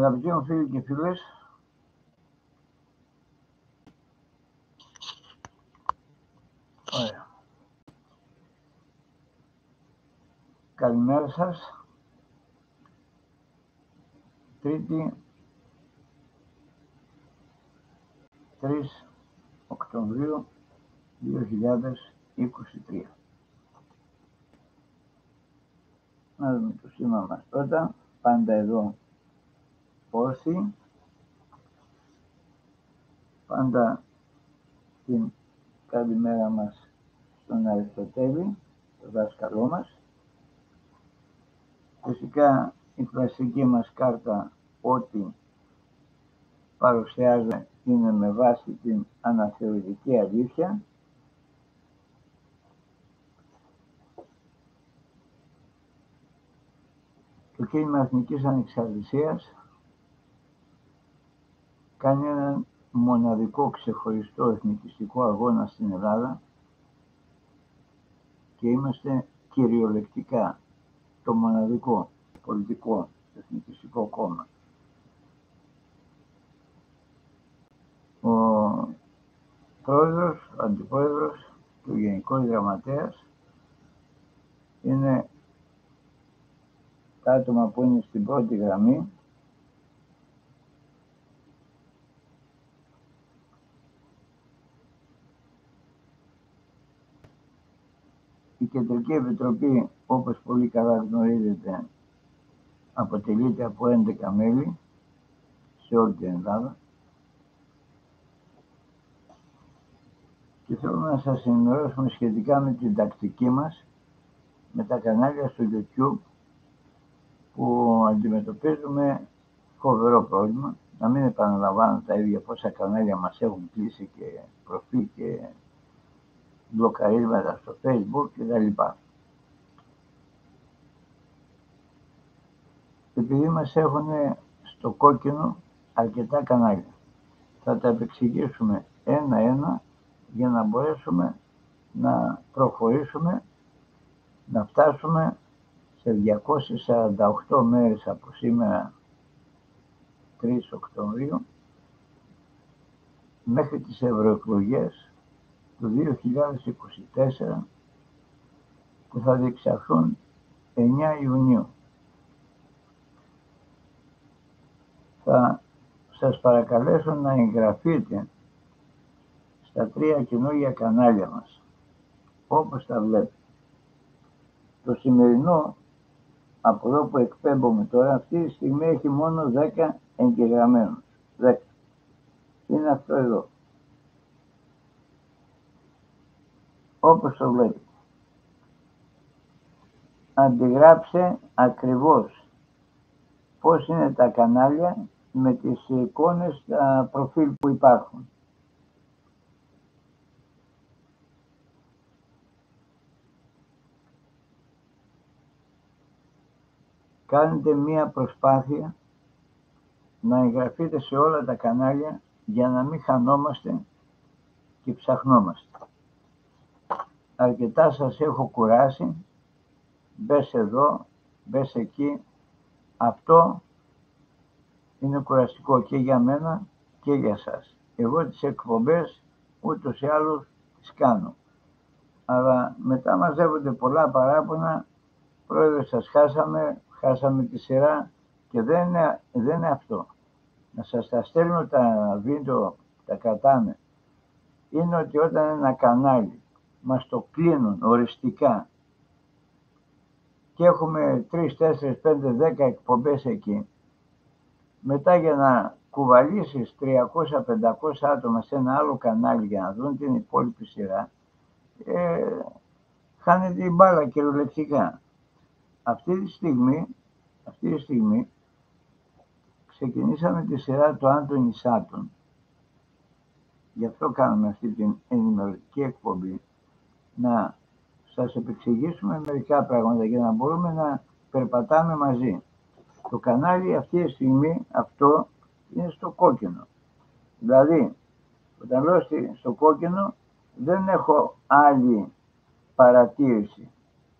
Αγαπητοί μου φίλοι και φίλες, ωραία. Καλημέρα σας. Τρίτη, 3 Οκτωβρίου 2023. Να δούμε το σήμα μας πρώτα. Πάντα εδώ όρθιοι. Πάντα την καλημέρα μας στον Αριστοτέλη, το δάσκαλό μας. Φυσικά η κλασική μας κάρτα ό,τι παρουσιάζεται είναι με βάση την αναθεωρητική αλήθεια. Το κίνημα Εθνικής Ανεξαρτησίας κάνει έναν μοναδικό ξεχωριστό εθνικιστικό αγώνα στην Ελλάδα και είμαστε κυριολεκτικά το μοναδικό πολιτικό εθνικιστικό κόμμα. Ο πρόεδρος, ο αντιπρόεδρος και ο γενικός γραμματέας είναι τα άτομα που είναι στην πρώτη γραμμή. Η Κεντρική Επιτροπή, όπως πολύ καλά γνωρίζετε, αποτελείται από 11 μέλη σε όλη την Ελλάδα. Και θέλω να σας ενημερώσουμε σχετικά με την τακτική μας, με τα κανάλια στο YouTube, που αντιμετωπίζουμε φοβερό πρόβλημα. Να μην επαναλαμβάνω τα ίδια πόσα κανάλια μας έχουν κλείσει και προφίλ και μπλοκαρίσματα στο Facebook κτλ. Επειδή μας έχουν στο κόκκινο αρκετά κανάλια, θα τα επεξηγήσουμε ένα-ένα για να μπορέσουμε να προχωρήσουμε, να φτάσουμε σε 248 μέρες από σήμερα, 3 Οκτωβρίου, μέχρι τις ευρωεκλογές του 2024 που θα διεξαχθούν 9 Ιουνίου. Θα σας παρακαλέσω να εγγραφείτε στα 3 καινούργια κανάλια μας, όπως τα βλέπετε. Το σημερινό, από εδώ που εκπέμπουμε τώρα, αυτή τη στιγμή έχει μόνο 10 εγγεγραμμένους. 10. Είναι αυτό εδώ. Όπως το βλέπετε. Αντιγράψε ακριβώς πώς είναι τα κανάλια με τις εικόνες, τα προφίλ που υπάρχουν. Κάνετε μία προσπάθεια να εγγραφείτε σε όλα τα κανάλια για να μην χανόμαστε και ψαχνόμαστε. Αρκετά σας έχω κουράσει, μπες εδώ, μπες εκεί. Αυτό είναι κουραστικό και για μένα και για σας. Εγώ τις εκπομπές ούτως ή άλλως τις κάνω. Αλλά μετά μαζεύονται πολλά παράπονα, πρόεδρε σας χάσαμε τη σειρά και δεν είναι αυτό. Να σας τα στέλνω τα βίντεο, τα κρατάμε. Είναι ότι όταν ένα κανάλι μας το κλείνουν οριστικά και έχουμε 3, 4, 5, 10 εκπομπές εκεί, μετά για να κουβαλήσεις 300-500 άτομα σε ένα άλλο κανάλι για να δουν την υπόλοιπη σειρά, χάνεται η μπάλα κυριολεκτικά. Αυτή τη στιγμή ξεκινήσαμε τη σειρά του Άντωνη Σάτων. Γι' αυτό κάνουμε αυτή την ενημερωτική εκπομπή, να σας επεξηγήσουμε μερικά πράγματα για να μπορούμε να περπατάμε μαζί. Το κανάλι αυτή τη στιγμή αυτό είναι στο κόκκινο. Δηλαδή, όταν λέω στο κόκκινο, δεν έχω άλλη παρατήρηση.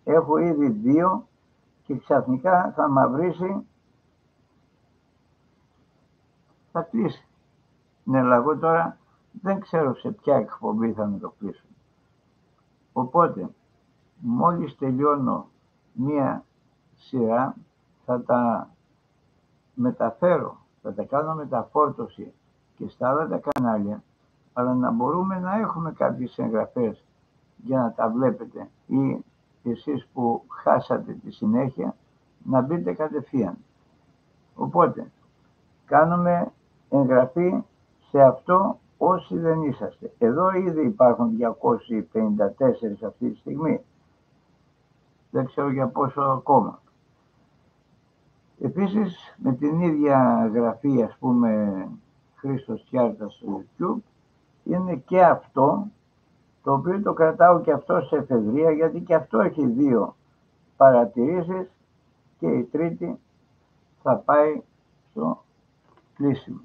Έχω ήδη 2 και ξαφνικά θα μαυρίσει θα κλείσει. Ναι, αλλά εγώ τώρα δεν ξέρω σε ποια εκπομπή θα με το κλείσουν. Οπότε, μόλις τελειώνω μία σειρά, θα τα μεταφέρω, θα τα κάνω μεταφόρτωση και στα άλλα τα κανάλια, αλλά να μπορούμε να έχουμε κάποιες εγγραφές για να τα βλέπετε ή εσείς που χάσατε τη συνέχεια να μπείτε κατευθείαν. Οπότε, κάνουμε εγγραφή σε αυτό όσοι δεν είσαστε. Εδώ ήδη υπάρχουν 254 αυτή τη στιγμή. Δεν ξέρω για πόσο ακόμα. Επίσης, με την ίδια γραφή, ας πούμε, Χρήστος Κιάρτας στο YouTube, είναι και αυτό, το οποίο το κρατάω και αυτό σε εφεδρεία, γιατί και αυτό έχει 2 παρατηρήσεις και η τρίτη θα πάει στο κλείσιμο.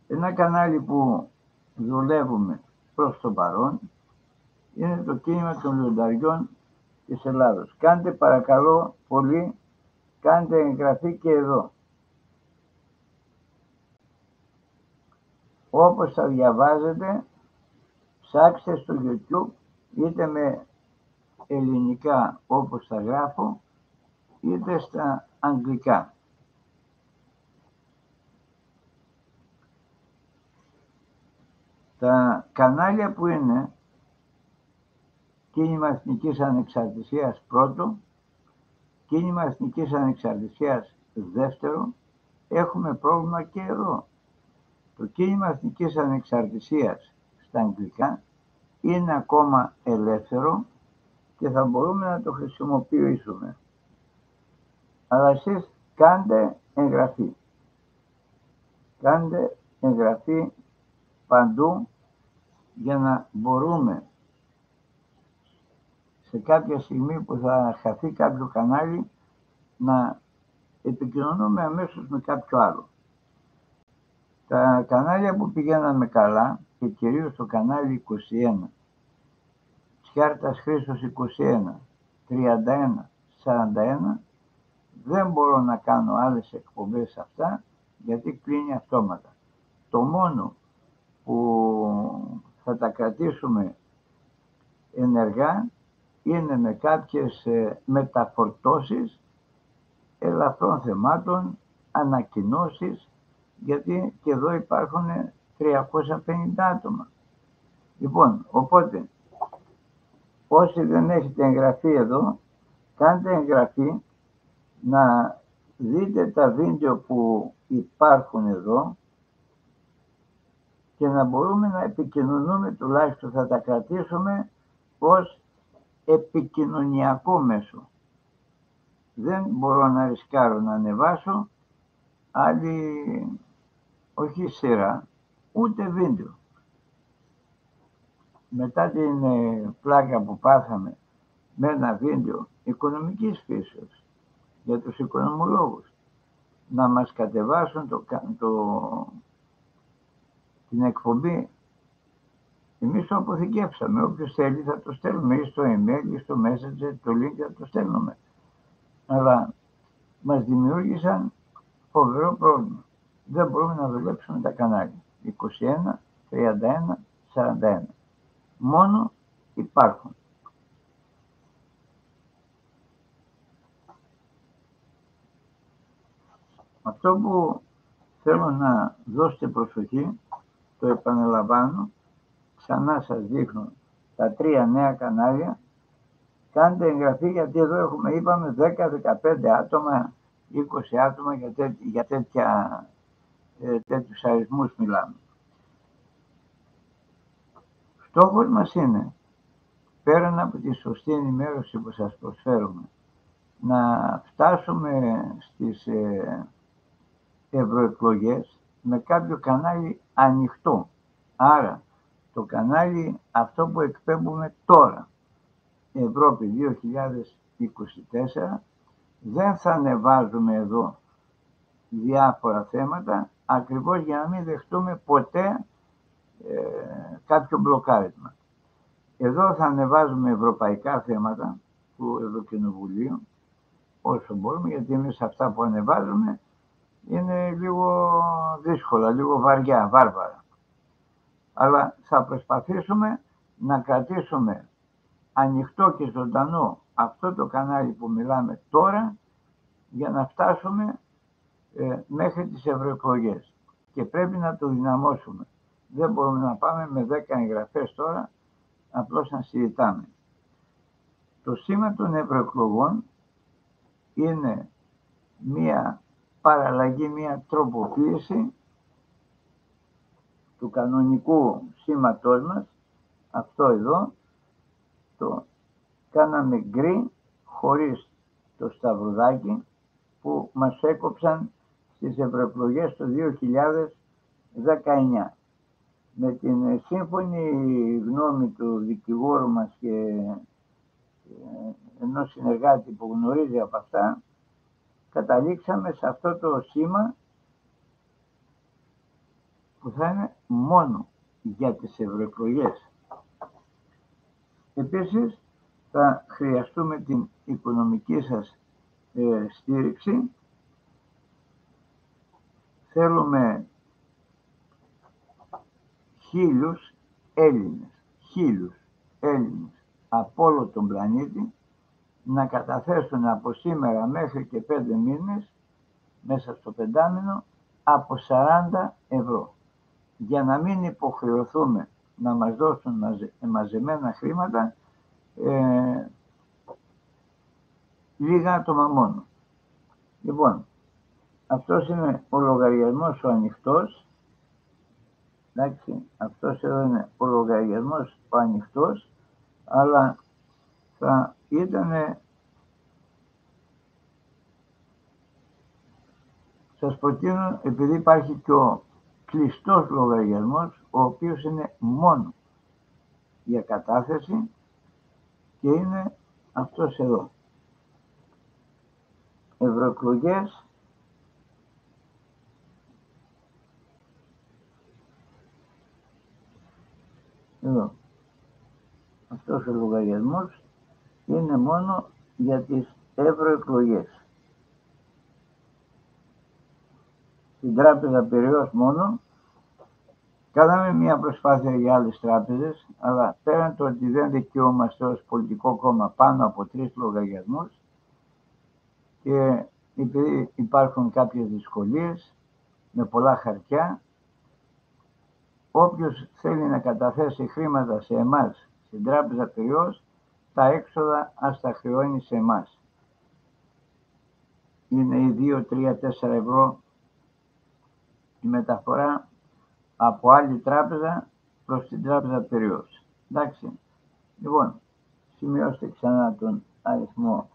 Ένα κανάλι που δουλεύουμε προς το παρόν είναι το κίνημα των λιονταριών της Ελλάδος. Κάντε παρακαλώ πολύ, κάντε εγγραφή και εδώ. Όπως θα διαβάζετε, ψάξτε στο YouTube, είτε με ελληνικά όπως θα γράφω, είτε στα αγγλικά. Τα κανάλια που είναι Κίνημα Εθνικής Ανεξαρτησίας πρώτο, Κίνημα Εθνικής Ανεξαρτησίας δεύτερο, έχουμε πρόβλημα και εδώ. Το Κίνημα Εθνικής Ανεξαρτησίας στα αγγλικά είναι ακόμα ελεύθερο και θα μπορούμε να το χρησιμοποιήσουμε. Αλλά εσείς κάντε εγγραφή. Κάντε εγγραφή παντού για να μπορούμε σε κάποια στιγμή που θα χαθεί κάποιο κανάλι να επικοινωνούμε αμέσως με κάποιο άλλο. Τα κανάλια που πηγαίναμε καλά και κυρίως το κανάλι 21, Κιάρτας Χρήστος 21, 31, 41, δεν μπορώ να κάνω άλλες εκπομπές αυτά γιατί κλείνει αυτόματα. Το μόνο που θα τα κρατήσουμε ενεργά είναι με κάποιες μεταφορτώσεις ελαφρών θεμάτων, ανακοινώσεις, γιατί και εδώ υπάρχουν 350 άτομα. Λοιπόν, οπότε, όσοι δεν έχετε εγγραφεί εδώ, κάντε εγγραφή, να δείτε τα βίντεο που υπάρχουν εδώ και να μπορούμε να επικοινωνούμε, τουλάχιστον θα τα κρατήσουμε ως επικοινωνιακό μέσο. Δεν μπορώ να ρισκάρω να ανεβάσω άλλη, όχι σειρά, ούτε βίντεο. Μετά την πλάκα που πάθαμε με ένα βίντεο οικονομικής φύσεως για τους οικονομολόγους, να μας κατεβάσουν την εκπομπή, εμείς το αποθηκεύσαμε. Όποιος θέλει θα το στέλνουμε ή στο email ή στο messenger, το link θα το στέλνουμε. Αλλά μας δημιούργησαν φοβερό πρόβλημα. Δεν μπορούμε να δουλέψουμε τα κανάλια. 21, 31, 41. Μόνο υπάρχουν. Αυτό που θέλω να δώσετε προσοχή, το επαναλαμβάνω, ξανά σας δείχνω τα 3 νέα κανάλια. Κάντε εγγραφή γιατί εδώ έχουμε, είπαμε, 10-15 άτομα, 20 άτομα για τέτοιους αριθμούς μιλάμε. Στόχος μας είναι, πέραν από τη σωστή ενημέρωση που σας προσφέρουμε, να φτάσουμε στις ευρωεκλογές με κάποιο κανάλι ανοιχτό. Άρα, το κανάλι αυτό που εκπέμπουμε τώρα, Ευρώπη 2024, δεν θα ανεβάζουμε εδώ διάφορα θέματα, ακριβώς για να μην δεχτούμε ποτέ κάποιο μπλοκάρισμα. Εδώ θα ανεβάζουμε ευρωπαϊκά θέματα του Ευρωκοινοβουλίου όσο μπορούμε, γιατί εμείς αυτά που ανεβάζουμε είναι λίγο δύσκολα, λίγο βαριά, βάρβαρα. Αλλά θα προσπαθήσουμε να κρατήσουμε ανοιχτό και ζωντανό αυτό το κανάλι που μιλάμε τώρα για να φτάσουμε μέχρι τις ευρωεκλογές. Και πρέπει να το δυναμώσουμε. Δεν μπορούμε να πάμε με 10 εγγραφές τώρα, απλώς να συζητάμε. Το σήμα των ευρωεκλογών είναι μία παραλλαγή, μία τροποποίηση του κανονικού σήματός μας. Αυτό εδώ το κάναμε γκρι χωρίς το σταυρουδάκι που μας έκοψαν στις ευρωεκλογές το 2019. Με την σύμφωνη γνώμη του δικηγόρου μας και ενός συνεργάτη που γνωρίζει από αυτά, καταλήξαμε σε αυτό το σήμα που θα είναι μόνο για τις ευρωεκλογές. Επίσης, θα χρειαστούμε την οικονομική σας στήριξη. Θέλουμε 1.000 Έλληνες από όλο τον πλανήτη να καταθέσουν από σήμερα μέχρι και 5 μήνες, μέσα στο πεντάμινο, από 40 ευρώ. Για να μην υποχρεωθούμε να μας δώσουν μαζεμένα χρήματα λίγα άτομα μόνο. Λοιπόν, αυτός είναι ο λογαριασμός ο ανοιχτός. Εντάξει, αυτός εδώ είναι ο λογαριασμός ο ανοιχτός, αλλά θα ήταν, σας προτείνω, επειδή υπάρχει και ο κλειστός λογαριασμός, ο οποίος είναι μόνο για κατάθεση και είναι αυτός εδώ. Ευρωεκλογές εδώ. Αυτός ο λογαριασμός είναι μόνο για τις ευρωεκλογές. Στην Τράπεζα Πειραιώς μόνο κάναμε μια προσπάθεια για άλλες τράπεζες, αλλά πέραν το ότι δεν δικαιούμαστε ως πολιτικό κόμμα πάνω από 3 λογαριασμούς και επειδή υπάρχουν κάποιες δυσκολίες με πολλά χαρτιά, όποιος θέλει να καταθέσει χρήματα σε εμάς, στην Τράπεζα Πειραιώς, τα έξοδα ας τα χρεώνει σε εμάς. Είναι οι 2, 3, 4 ευρώ η μεταφορά από άλλη τράπεζα προς την Τράπεζα Πειραιώς. Εντάξει. Λοιπόν, σημειώστε ξανά τον αριθμό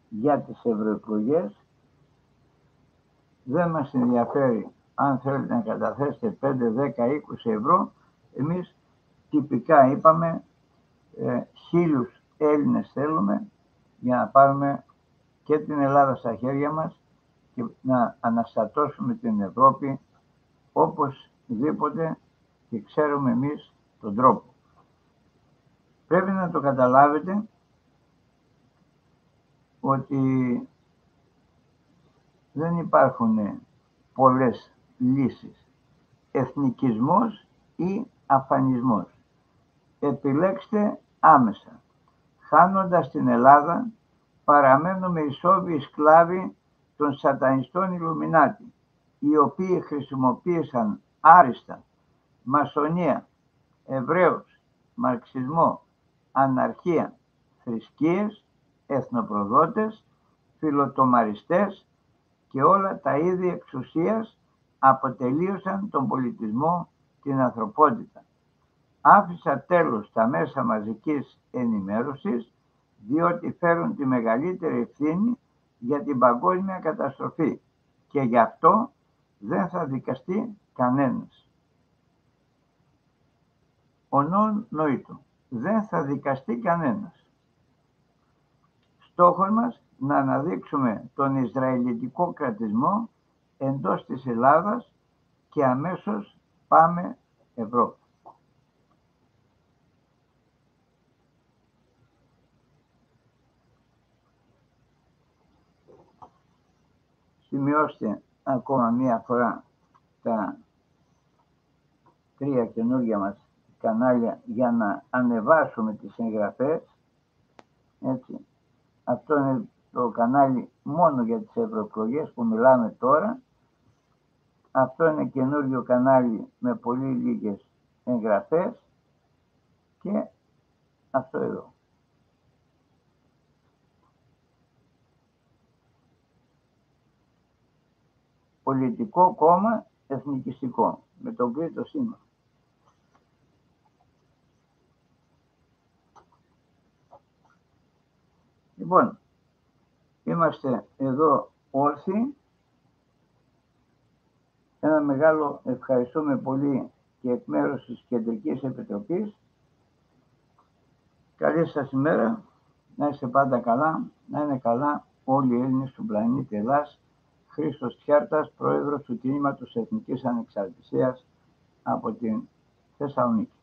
για τις ευρωεκλογές. Δεν μας ενδιαφέρει αν θέλετε να καταθέσετε 5, 10, 20 ευρώ. Εμείς τυπικά είπαμε 1.000 Έλληνες θέλουμε για να πάρουμε και την Ελλάδα στα χέρια μας και να αναστατώσουμε την Ευρώπη οπωσδήποτε και ξέρουμε εμείς τον τρόπο. Πρέπει να το καταλάβετε ότι δεν υπάρχουν πολλές λύσεις. Εθνικισμός ή αφανισμός. Επιλέξτε άμεσα. Χάνοντας την Ελλάδα, παραμένουμε ισόβιοι σκλάβοι των σατανιστών Ιλουμινάτι, οι οποίοι χρησιμοποίησαν άριστα μασονία, Εβραίους, μαρξισμό, αναρχία, θρησκείες, εθνοπροδότες, φιλοτομαριστές και όλα τα είδη εξουσίας αποτελείωσαν τον πολιτισμό, την ανθρωπότητα. Άφησα τέλος στα μέσα μαζικής ενημέρωσης, διότι φέρουν τη μεγαλύτερη ευθύνη για την παγκόσμια καταστροφή και γι' αυτό δεν θα δικαστεί κανένας. Ονόν νοήτο. Δεν θα δικαστεί κανένας. Στόχος μας να αναδείξουμε τον Ισραηλιτικό κρατισμό εντός της Ελλάδας και αμέσως πάμε Ευρώπη. Σημειώστε ακόμα μία φορά τα 3 καινούργια μας κανάλια για να ανεβάσουμε τις εγγραφές. Έτσι. Αυτό είναι το κανάλι μόνο για τις ευρωεκλογές που μιλάμε τώρα. Αυτό είναι καινούριο κανάλι με πολύ λίγες εγγραφές και αυτό εδώ. Πολιτικό κόμμα εθνικιστικό με τον Κρήτο σήμα. Λοιπόν, είμαστε εδώ όρθιοι. Ένα μεγάλο ευχαριστούμε πολύ και εκ μέρους της Κεντρικής Επιτροπής. Καλή σας ημέρα, να είστε πάντα καλά, να είναι καλά όλοι οι Έλληνες του πλανήτη Ελλάς. Χρήστος Τιάρτας, πρόεδρος του Κινήματος Εθνικής Ανεξαρτησίας από την Θεσσαλονίκη.